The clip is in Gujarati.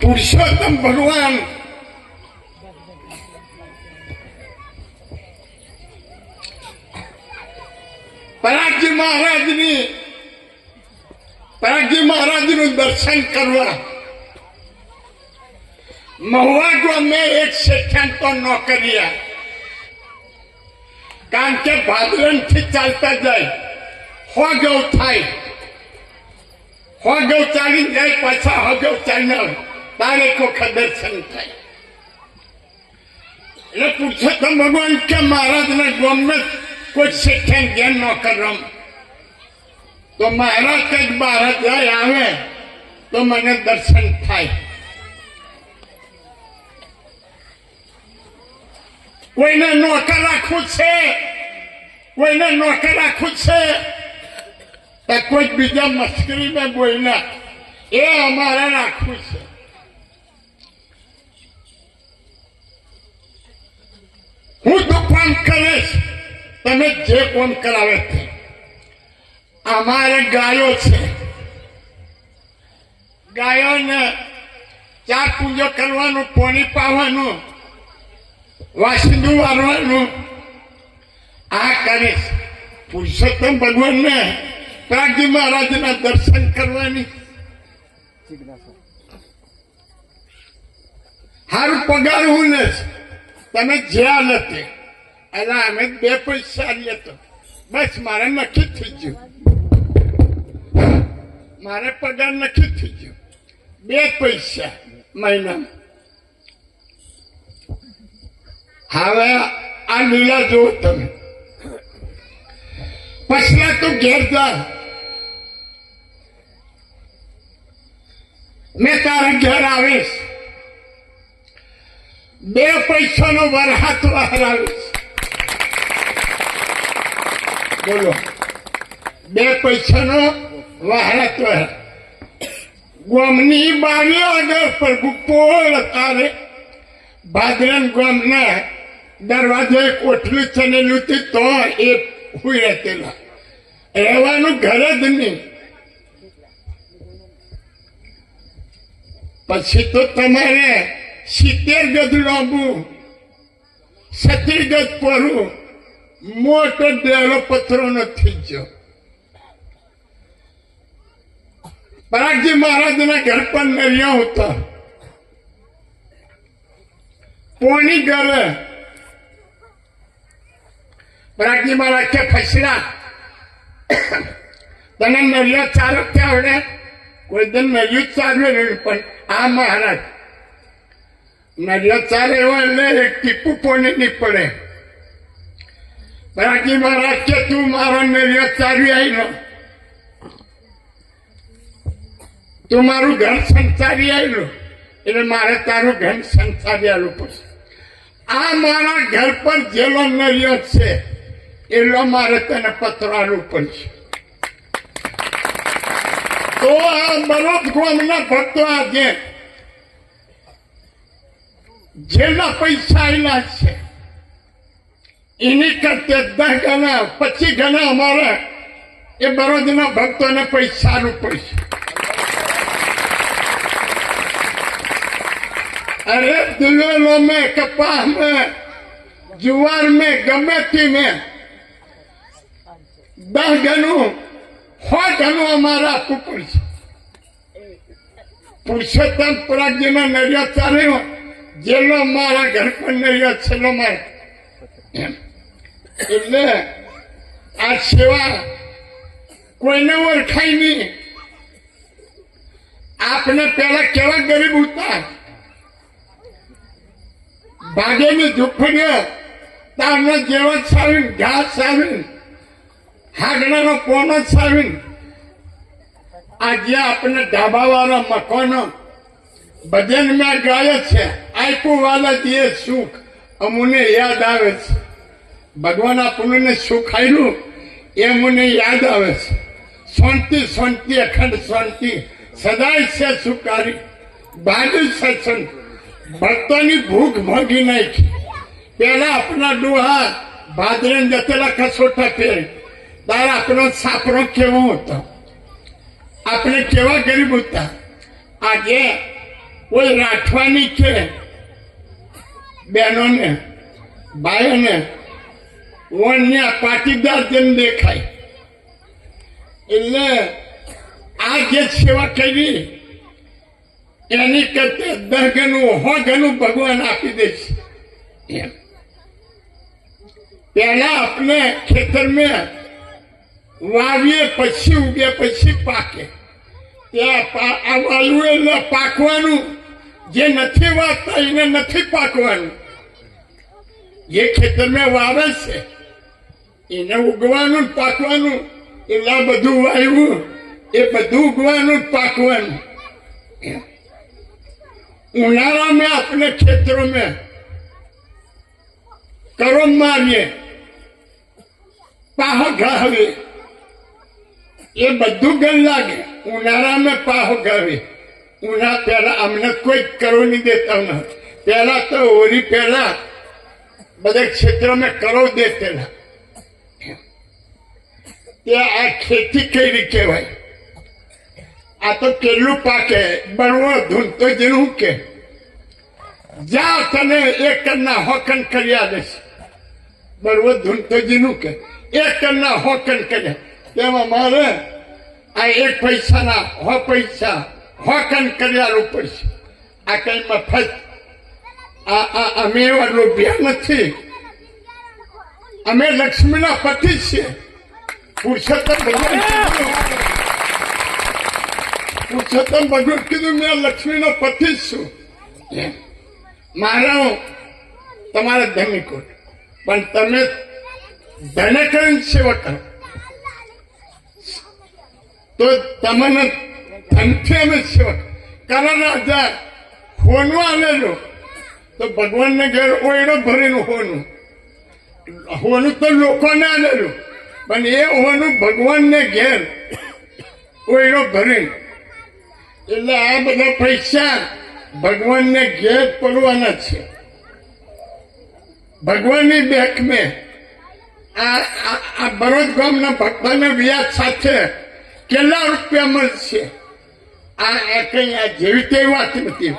પુરુષોત્તમ ભગવાન પરાગજી મહારાજનું દર્શન કરવા મહુવા ગામે એક શેઠિયાન તો નોકરિયા, કારણ કે ભાદરન થી ચાલતા જાય હોગવ થાય, હોગવ ચાલી જાય પાછા હોગવ ચાલનાર તારે વખત દર્શન થાય. એટલે પુરુષોત્તમ ભગવાન કે મહારાજના ગામને કોઈ શેઠિયાન જ્ઞાન ન કરમ તો મહારાજ કઈક બહાર જાય આવે તો મને દર્શન થાય. કોઈને નોકર રાખવું છે, કોઈને નોકર રાખવું છે તો કોઈ બીજા મસ્કરીમાં બોલ્યા એ અમારે રાખવું છે. હું તો કામ કરીશ, તમે જે કામ કરાવે તે. અમારે ગાયો છે, ગાયોને ચાર પૂજો કરવાનું, પાણી પાવાનું, વાસંદુ વારવાનું આ કરીશ. પુરુષોત્તમ ભગવાનને પ્રાગજી મહારાજના દર્શન કરવાની સારું પગાર હું ને તમે જ્યાં નથી એટલે અમે 2 પૈસા લેતો બસ મારે નક્કી થઈ ગયું, મારે પગાર નક્કી થઈ ગયો 2 પૈસા મહિનામાં. હવે આ લીલા જુઓ તમે. પછલા તો ઘેર જા, મેં તારા ઘેર આવીશ, 2 પૈસાનો વરહાત વહરાવીશ. બોલો, 2 પૈસાનો વહરાત વહરા. ગોમની બાવીઓ આગળ પ્રભુ પોળ તારે ભાદરન ગામના દરવાજે કોઠલું ચનેલું હતું તો એ હુઈ રહેલા, રહેવાનું ઘર જ નહીં. પછી તો તમારે 70 ગજ લાંબુ, 70 ગજ પરું, મોટો ડેરો પથ્થરોનો થઈ ગયો. પરાગજી મહારાજના ઘર પર નર્યો હતો, પોણી ગરે. પરાગજી મહારાજ કે ફસરા તને નરિયો ચારો કે આવડે? કોઈ દિન નરિયું ચાલ્યું પણ આ મહારાજ નરિયો ચાલે એવો એટલે એક ટીપું પોણી નહીં પડે. પરાગજી મહારાજ કે તું મારો નરિયો ચાલી આવીનો, તું મારું ઘર સંસારી આવેલું એટલે મારે તારું ઘર સંસારી આવેલું પડશે. આ મારા ઘર પર જેલો નરિયો છે એટલો મારે તને પતરાવું પડશે. તો આ બરોબ ગામના ભક્તો આજે જેના પૈસા આવેલા છે એની કરતે 10 ગણા 25 ગણા અમારે એ બરોદના ભક્તોને પૈસા આલવું પડશે. अरे दिवेलों में, कपास में, जुआर में, गमेती में 10 गणों 100 गणों हमारा कुकुर છે. પુરુષોત્તમ પરાગજીનો નરિયો ચાલ્યો જેલો મારા ઘર પર નરિયો છેલ્લો મારે. એટલે આ સેવા કોઈને ઓળખાય નહીં. આપણે પેલા કેવા ગરીબ હતા, ભાગેની ઝૂંપડીઓ તારનો જેવો સાવીને, ઘાસ સાવીને, હાગણાનો પોનો સાવીને, આજે આપણે ઢાબાવાળા મકાનો ભજન મેં ગાયો છે, આપ્યું વાલા દિયે સુખ અમને યાદ આવે છે. ભગવાન આપણને સુખ આપ્યું એ મને યાદ આવે છે. શાંતિ શાંતિ અખંડ શાંતિ સદાય છે સુકારી ભાગ્ય સત્સંગ. ભક્તોની ભૂખ ભાગી નાખી. પેલા આપણા ડોહા ભાદરન જતેલા કસોટા પહેર તારા આપણો સાપરો કેવો હતો, આપણે કેવા ગરીબ હતા. આજે કોઈ રાખવાની છે બહેનોને ભાઈઓને વન્ય પાટીદાર જેમ દેખાય. એટલે આ જે સેવા કરી એની કરતા 10 ગણું 100 ગણું ભગવાન આપી દે છે. એમ પહેલા આપણે ખેતર में વાવીએ પછી ઉગે પછી પાકે. ત્યાં આ વાયુ એટલે પાકવાનું, જે નથી વાવતા એને નથી પાકવાનું. જે ખેતર में વાવે છે એને ઉગવાનું પાકવાનું. એટલે આ બધું વાવ્યું એ બધું ઉગવાનું પાકવાનું. उनारा में अपने क्षेत्रों में करो मारिए पाहो घावे ये बद्दू गल लागे. उनारा में पाहो घावे उना पहला हमने कोई करो नहीं देता ना. पहला तो होली पहला बड़े क्षेत्रों में करो देते ना. आ खेती कई कहवाय. आ तो केलू पाके बड़વો ધૂનતો જેનું કે જા તને એક કરના હોકન કર્યા દેશ. બળવો ધૂનતો જેનું કે એક કરના હોકન કર્યા. તેમાં મારે આ 1 પૈસાના 100 પૈસા હોકન કર્યા પડશે. આ કઈ મફત અમે એવા લોભિયા નથી. અમે લક્ષ્મીના પતિ છીએ. પુરુષોત્તમ ભગવાન કીધું મેં લક્ષ્મીનો પતિ છું. મારા તમારા ધનિકો પણ તમે ધને કરીને સેવા કરો તો તમને ધનથી અમે સેવા કરો. રાજા હોનું આવેલું તો ભગવાનને ઘેર ઓયડો ભરીને હોનું તો લોકોને આવેલું પણ એ હોનું ભગવાનને ઘેર ઓયડો ભરીને. એટલે આ બધા પૈસા ભગવાનને ઘેર પડવાના છે. ભગવાનની બેંક મેં આ બરોદ ગામના ભક્તોના વ્યાજ સાથે કેટલા રૂપિયા મળશે? આ કઈ આ જેવી તેવી વાત નથી.